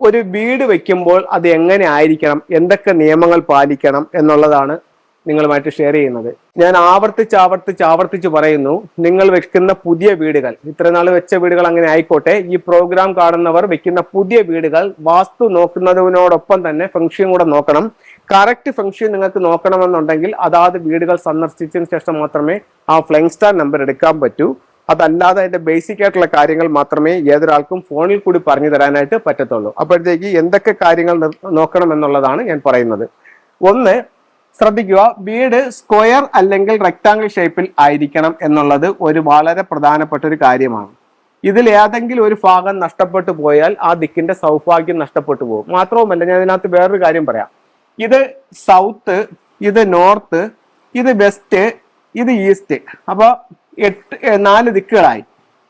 ഒരു വീട് വെക്കുമ്പോൾ അത് എങ്ങനെ ആയിരിക്കണം, എന്തൊക്കെ നിയമങ്ങൾ പാലിക്കണം എന്നുള്ളതാണ് നിങ്ങളുമായിട്ട് ഷെയർ ചെയ്യുന്നത്. ഞാൻ ആവർത്തിച്ച് പറയുന്നു, നിങ്ങൾ വെക്കുന്ന പുതിയ വീടുകൾ, ഇത്ര നാൾ വെച്ച വീടുകൾ അങ്ങനെ ആയിക്കോട്ടെ, ഈ പ്രോഗ്രാം കാണുന്നവർ വെക്കുന്ന പുതിയ വീടുകൾ വാസ്തു നോക്കുന്നതിനോടൊപ്പം തന്നെ ഫംഗ്ഷൻ കൂടെ നോക്കണം. കറക്റ്റ് ഫംഗ്ഷൻ നിങ്ങൾക്ക് നോക്കണമെന്നുണ്ടെങ്കിൽ അതാത് വീടുകൾ സന്ദർശിച്ചതിന് ശേഷം മാത്രമേ ആ ഫ്ലൈങ് സ്റ്റാർ നമ്പർ എടുക്കാൻ പറ്റൂ. അതല്ലാതെ അതിന്റെ ബേസിക് ആയിട്ടുള്ള കാര്യങ്ങൾ മാത്രമേ ഏതൊരാൾക്കും ഫോണിൽ കൂടി പറഞ്ഞു തരാനായിട്ട് പറ്റത്തുള്ളൂ. അപ്പോഴത്തേക്ക് എന്തൊക്കെ കാര്യങ്ങൾ നോക്കണം എന്നുള്ളതാണ് ഞാൻ പറയുന്നത്. ഒന്ന്, ശ്രദ്ധിക്കുക, വീട് സ്ക്വയർ അല്ലെങ്കിൽ റെക്ടാംഗിൾ ഷേപ്പിൽ ആയിരിക്കണം എന്നുള്ളത് ഒരു വളരെ പ്രധാനപ്പെട്ട ഒരു കാര്യമാണ്. ഇതിൽ ഏതെങ്കിലും ഒരു ഭാഗം നഷ്ടപ്പെട്ടു പോയാൽ ആ ദിക്കിന്റെ സൗഭാഗ്യം നഷ്ടപ്പെട്ടു പോകും. മാത്രവുമല്ല, ഞാൻ ഇതിനകത്ത് വേറൊരു കാര്യം പറയാം. ഇത് സൗത്ത്, ഇത് നോർത്ത്, ഇത് വെസ്റ്റ്, ഇത് ഈസ്റ്റ്. അപ്പൊ 4 ദിക്കുകളായി.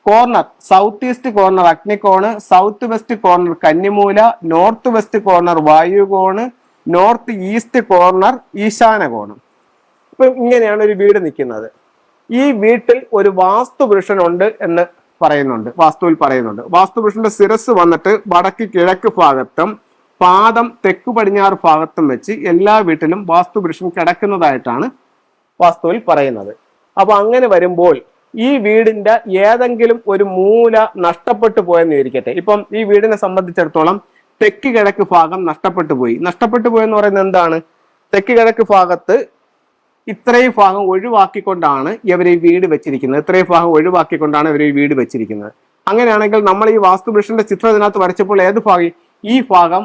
കോർണർ, സൗത്ത് ഈസ്റ്റ് കോർണർ അഗ്നികോണ്, സൗത്ത് വെസ്റ്റ് കോർണർ കന്നിമൂല, നോർത്ത് വെസ്റ്റ് കോർണർ വായുകോണ്, നോർത്ത് ഈസ്റ്റ് കോർണർ ഈശാന കോണം. ഇപ്പൊ ഇങ്ങനെയാണ് ഒരു വീട് നിൽക്കുന്നത്. ഈ വീട്ടിൽ ഒരു വാസ്തുപുരുഷനുണ്ട് എന്ന് പറയുന്നുണ്ട്, വാസ്തുവിൽ പറയുന്നുണ്ട്. വാസ്തുപുരുഷന്റെ ശിരസ് വന്നിട്ട് വടക്ക് കിഴക്ക് ഭാഗത്തും പാദം തെക്കു പടിഞ്ഞാറ് ഭാഗത്തും വെച്ച് എല്ലാ വീട്ടിലും വാസ്തുപുരുഷൻ കിടക്കുന്നതായിട്ടാണ് വാസ്തുവിൽ പറയുന്നത്. അപ്പൊ അങ്ങനെ വരുമ്പോൾ ഈ വീടിന്റെ ഏതെങ്കിലും ഒരു മൂല നഷ്ടപ്പെട്ടു പോയെന്ന് ഇരിക്കട്ടെ. ഇപ്പം ഈ വീടിനെ സംബന്ധിച്ചിടത്തോളം തെക്ക് കിഴക്ക് ഭാഗം നഷ്ടപ്പെട്ടു പോയെന്ന് പറയുന്നത് എന്താണ്? തെക്ക് കിഴക്ക് ഭാഗത്ത് ഇത്രയും ഭാഗം ഒഴിവാക്കിക്കൊണ്ടാണ് ഇവർ ഈ വീട് വെച്ചിരിക്കുന്നത്. അങ്ങനെയാണെങ്കിൽ നമ്മൾ ഈ വാസ്തുപുരുഷന്റെ ചിത്രം ഇതിനകത്ത് വരച്ചപ്പോൾ ഏത് ഭാഗം? ഈ ഭാഗം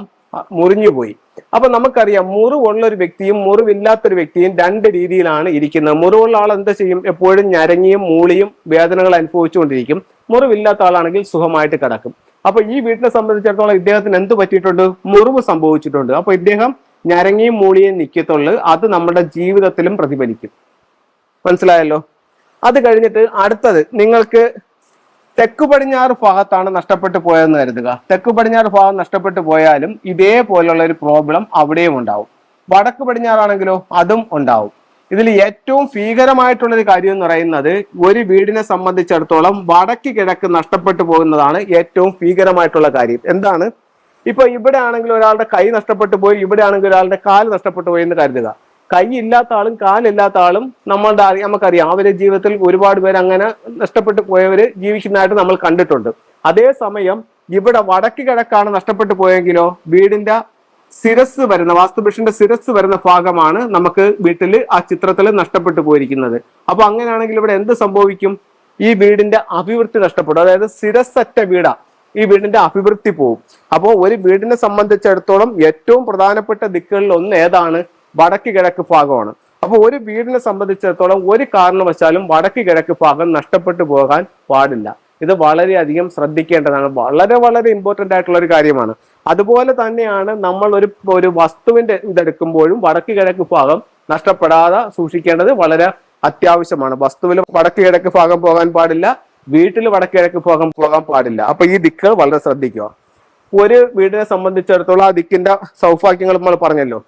മുറിഞ്ഞുപോയി. അപ്പൊ നമുക്കറിയാം, മുറിവുള്ള ഒരു വ്യക്തിയും മുറിവില്ലാത്തൊരു വ്യക്തിയും 2 രീതിയിലാണ് ഇരിക്കുന്നത്. മുറിവുള്ള ആൾ എന്താ ചെയ്യും? എപ്പോഴും ഞരങ്ങിയും മൂളിയും വേദനകൾ അനുഭവിച്ചുകൊണ്ടിരിക്കും. മുറിവില്ലാത്ത ആളാണെങ്കിൽ സുഖമായിട്ട് കിടക്കും. അപ്പൊ ഈ വീട്ടിനെ സംബന്ധിച്ചിടത്തോളം ഇദ്ദേഹത്തിന് എന്ത് പറ്റിയിട്ടുണ്ട്? മുറിവ് സംഭവിച്ചിട്ടുണ്ട്. അപ്പൊ ഇദ്ദേഹം ഞരങ്ങിയും മൂളിയും നിൽക്കത്തുള്ളൂ. അത് നമ്മുടെ ജീവിതത്തിലും പ്രതിഫലിക്കും. മനസ്സിലായല്ലോ? അത് കഴിഞ്ഞിട്ട് അടുത്തത്, നിങ്ങൾക്ക് തെക്കു പടിഞ്ഞാറ് ഭാഗത്താണ് നഷ്ടപ്പെട്ടു പോയതെന്ന് കരുതുക. തെക്കു പടിഞ്ഞാറ് ഭാഗം നഷ്ടപ്പെട്ടു പോയാലും ഇതേപോലുള്ള ഒരു പ്രോബ്ലം അവിടെയും ഉണ്ടാവും. വടക്ക് പടിഞ്ഞാറാണെങ്കിലോ അതും ഉണ്ടാവും. ഇതിൽ ഏറ്റവും ഭീകരമായിട്ടുള്ളൊരു കാര്യം എന്ന് പറയുന്നത്, ഒരു വീടിനെ സംബന്ധിച്ചിടത്തോളം വടക്ക് കിഴക്ക് നഷ്ടപ്പെട്ടു പോകുന്നതാണ് ഏറ്റവും ഭീകരമായിട്ടുള്ള കാര്യം. എന്താണ്? ഇപ്പൊ ഇവിടെ ആണെങ്കിൽ ഒരാളുടെ കൈ നഷ്ടപ്പെട്ടു പോയി, ഇവിടെ ആണെങ്കിൽ ഒരാളുടെ കാല് നഷ്ടപ്പെട്ടു പോയി എന്ന് കരുതുക. കൈ ഇല്ലാത്ത ആളും കാലില്ലാത്ത ആളും നമുക്കറിയാം, അവരുടെ ജീവിതത്തിൽ ഒരുപാട് പേര് അങ്ങനെ നഷ്ടപ്പെട്ടു പോയവര് ജീവിക്കുന്നതായിട്ട് നമ്മൾ കണ്ടിട്ടുണ്ട്. അതേസമയം ഇവിടെ വടക്ക് കിഴക്കാണ് നഷ്ടപ്പെട്ടു പോയെങ്കിലോ വീടിന്റെ ശിരസ് വരുന്ന, വാസ്തുപുരുഷന്റെ ശിരസ് വരുന്ന ഭാഗമാണ് നമുക്ക് വീട്ടിൽ ആ ചിത്രത്തിൽ നഷ്ടപ്പെട്ടു പോയിരിക്കുന്നത്. അപ്പൊ അങ്ങനെയാണെങ്കിൽ ഇവിടെ എന്ത് സംഭവിക്കും? ഈ വീടിന്റെ അഭിവൃദ്ധി നഷ്ടപ്പെടും. അതായത് ശിരസറ്റ വീടാ, ഈ വീടിന്റെ അഭിവൃദ്ധി പോവും. അപ്പോൾ ഒരു വീടിനെ സംബന്ധിച്ചിടത്തോളം ഏറ്റവും പ്രധാനപ്പെട്ട ദിക്കുകളിൽ ഒന്ന് ഏതാണ്? വടക്ക് കിഴക്ക് ഭാഗമാണ്. അപ്പൊ ഒരു വീടിനെ സംബന്ധിച്ചിടത്തോളം ഒരു കാരണവശാലും വടക്ക് കിഴക്ക് ഭാഗം നഷ്ടപ്പെട്ടു പോകാൻ പാടില്ല. ഇത് വളരെയധികം ശ്രദ്ധിക്കേണ്ടതാണ്. വളരെ ഇമ്പോർട്ടന്റ് ആയിട്ടുള്ള ഒരു കാര്യമാണ്. അതുപോലെ തന്നെയാണ് നമ്മൾ ഒരു വസ്തുവിന്റെ ഇതെടുക്കുമ്പോഴും വടക്ക് കിഴക്ക് ഭാഗം നഷ്ടപ്പെടാതെ സൂക്ഷിക്കേണ്ടത് വളരെ അത്യാവശ്യമാണ്. വസ്തുവിൽ വടക്ക് കിഴക്ക് ഭാഗം പോകാൻ പാടില്ല, വീട്ടിൽ വടക്ക് കിഴക്ക് ഭാഗം പോകാൻ പാടില്ല. അപ്പൊ ഈ ദിക്കുകൾ വളരെ ശ്രദ്ധിക്കുക. ഒരു വീടിനെ സംബന്ധിച്ചിടത്തോളം ആ ദിക്കിന്റെ സൗഭാഗ്യങ്ങൾ നമ്മൾ പറഞ്ഞല്ലോ.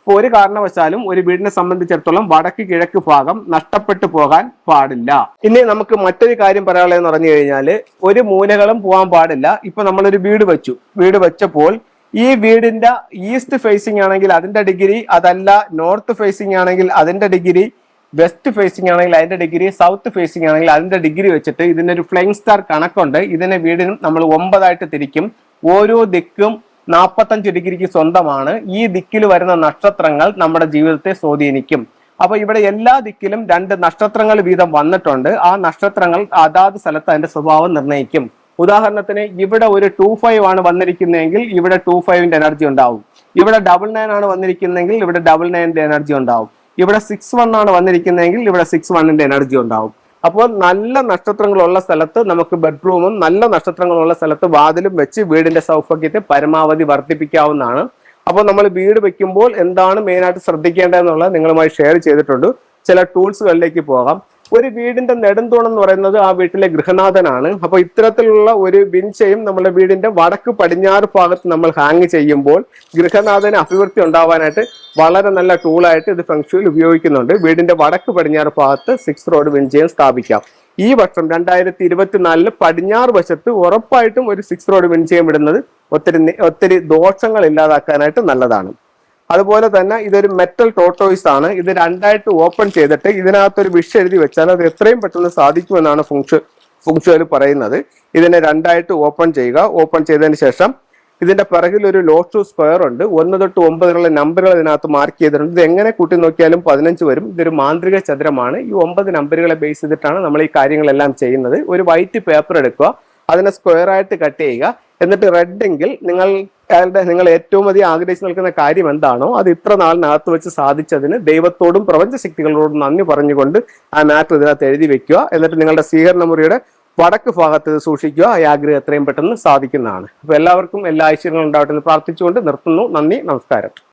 ഇപ്പൊ ഒരു കാരണവശാലും ഒരു വീടിനെ സംബന്ധിച്ചിടത്തോളം വടക്ക് കിഴക്ക് ഭാഗം നഷ്ടപ്പെട്ടു പോകാൻ പാടില്ല. ഇനി നമുക്ക് മറ്റൊരു കാര്യം പറയാനുള്ളതെന്ന് പറഞ്ഞു കഴിഞ്ഞാല്, ഒരു മൂലകളും പോകാൻ പാടില്ല. ഇപ്പൊ നമ്മളൊരു വീട് വെച്ചപ്പോൾ ഈ വീടിന്റെ ഈസ്റ്റ് ഫേസിംഗ് ആണെങ്കിൽ അതിന്റെ ഡിഗ്രി, അതല്ല നോർത്ത് ഫേസിംഗ് ആണെങ്കിൽ അതിന്റെ ഡിഗ്രി, വെസ്റ്റ് ഫേസിംഗ് ആണെങ്കിൽ അതിന്റെ ഡിഗ്രി, സൗത്ത് ഫേസിംഗ് ആണെങ്കിൽ അതിന്റെ ഡിഗ്രി വെച്ചിട്ട് ഇതിനൊരു ഫ്ലൈങ് സ്റ്റാർ കണക്കുണ്ട്. ഇതിനെ വീടിനും നമ്മൾ 9 ആയിട്ട് തിരിക്കും. ഓരോ ദിക്കും 45 ഡിഗ്രിക്ക് സ്വന്തമാണ്. ഈ ദിക്കിൽ വരുന്ന നക്ഷത്രങ്ങൾ നമ്മുടെ ജീവിതത്തെ സ്വാധീനിക്കും. അപ്പൊ ഇവിടെ എല്ലാ ദിക്കിലും 2 നക്ഷത്രങ്ങൾ വീതം വന്നിട്ടുണ്ട്. ആ നക്ഷത്രങ്ങൾ അതാത് സ്ഥലത്ത് അതിന്റെ സ്വഭാവം നിർണ്ണയിക്കും. ഉദാഹരണത്തിന് ഇവിടെ ഒരു 25 ആണ് വന്നിരിക്കുന്നതെങ്കിൽ ഇവിടെ 25ന്റെ എനർജി ഉണ്ടാവും. ഇവിടെ 99 ആണ് വന്നിരിക്കുന്നതെങ്കിൽ ഇവിടെ 99ന്റെ എനർജി ഉണ്ടാവും. ഇവിടെ 61 ആണ് വന്നിരിക്കുന്നതെങ്കിൽ ഇവിടെ 61ന്റെ എനർജി ഉണ്ടാവും. അപ്പോൾ നല്ല നക്ഷത്രങ്ങളുള്ള സ്ഥലത്ത് നമുക്ക് ബെഡ്റൂമും, നല്ല നക്ഷത്രങ്ങളുള്ള സ്ഥലത്ത് വാതിലും വെച്ച് വീടിന്റെ സൗഭാഗ്യത്തെ പരമാവധി വർദ്ധിപ്പിക്കാവുന്നതാണ്. അപ്പോൾ നമ്മൾ വീട് വെക്കുമ്പോൾ എന്താണ് മെയിനായിട്ട് ശ്രദ്ധിക്കേണ്ടതെന്നുള്ളത് നിങ്ങളുമായി ഷെയർ ചെയ്തിട്ടുണ്ട്. ചില ടൂൾസുകളിലേക്ക് പോകാം. ഒരു വീടിന്റെ നെടുന്തൂൺ എന്ന് പറയുന്നത് ആ വീട്ടിലെ ഗൃഹനാഥനാണ്. അപ്പൊ ഇത്തരത്തിലുള്ള ഒരു വിൻചയും നമ്മുടെ വീടിന്റെ വടക്ക് പടിഞ്ഞാറ് ഭാഗത്ത് നമ്മൾ ഹാങ് ചെയ്യുമ്പോൾ ഗൃഹനാഥന് അഭിവൃദ്ധി ഉണ്ടാവാനായിട്ട് വളരെ നല്ല ടൂളായിട്ട് ഇത് ഫെങ്ഷുയിൽ ഉപയോഗിക്കുന്നുണ്ട്. വീടിന്റെ വടക്ക് പടിഞ്ഞാറ് ഭാഗത്ത് 6 റോഡ് വിൻചയം സ്ഥാപിക്കാം. ഈ വർഷം 2024 പടിഞ്ഞാറ് വശത്ത് ഉറപ്പായിട്ടും ഒരു 6 റോഡ് വിൻചയം ഇടുന്നത് ഒത്തിരി ദോഷങ്ങൾ ഇല്ലാതാക്കാനായിട്ട് നല്ലതാണ്. അതുപോലെ തന്നെ ഇതൊരു മെറ്റൽ ടോട്ടോയിസ് ആണ്. ഇത് രണ്ടായിട്ട് ഓപ്പൺ ചെയ്തിട്ട് ഇതിനകത്തൊരു വിഷ് എഴുതി വെച്ചാൽ അത് എത്രയും പെട്ടെന്ന് സാധിക്കുമെന്നാണ് ഫുങ്ഷുവൽ പറയുന്നത്. ഇതിനെ രണ്ടായിട്ട് ഓപ്പൺ ചെയ്യുക. ഓപ്പൺ ചെയ്തതിന് ശേഷം ഇതിന്റെ പിറകിൽ ഒരു ലോഷു സ്ക്വയർ ഉണ്ട്. 1 തൊട്ട് 9 നമ്പറുകൾ ഇതിനകത്ത് മാർക്ക് ചെയ്തിട്ടുണ്ട്. ഇത് എങ്ങനെ കൂട്ടി നോക്കിയാലും 15 വരും. ഇതൊരു മാന്ത്രിക ചതുരമാണ്. ഈ 9 നമ്പറുകളെ ബേസ് ചെയ്തിട്ടാണ് നമ്മൾ ഈ കാര്യങ്ങളെല്ലാം ചെയ്യുന്നത്. ഒരു വൈറ്റ് പേപ്പർ എടുക്കുക, അതിനെ സ്ക്വയർ ആയിട്ട് കട്ട് ചെയ്യുക. എന്നിട്ട് റെഡ് എങ്കിൽ നിങ്ങൾ ഏറ്റവും അധികം ആഗ്രഹിച്ച് നിൽക്കുന്ന കാര്യം എന്താണോ അത് ഇത്ര നാളിനകത്ത് വെച്ച് സാധിച്ചതിന് ദൈവത്തോടും പ്രപഞ്ച ശക്തികളോടും നന്ദി പറഞ്ഞുകൊണ്ട് ആ മാറ്റർ ഇതിനകത്ത് എഴുതി വെക്കുക. എന്നിട്ട് നിങ്ങളുടെ സ്വീകരണ മുറിയുടെ വടക്ക് ഭാഗത്ത് സൂക്ഷിക്കുക. ഈ ആഗ്രഹം എത്രയും പെട്ടെന്ന് സാധിക്കുന്നതാണ്. അപ്പൊ എല്ലാവർക്കും എല്ലാ ഐശ്വര്യങ്ങളും ഉണ്ടാവട്ടെ എന്ന് പ്രാർത്ഥിച്ചുകൊണ്ട് നിർത്തുന്നു. നന്ദി, നമസ്കാരം.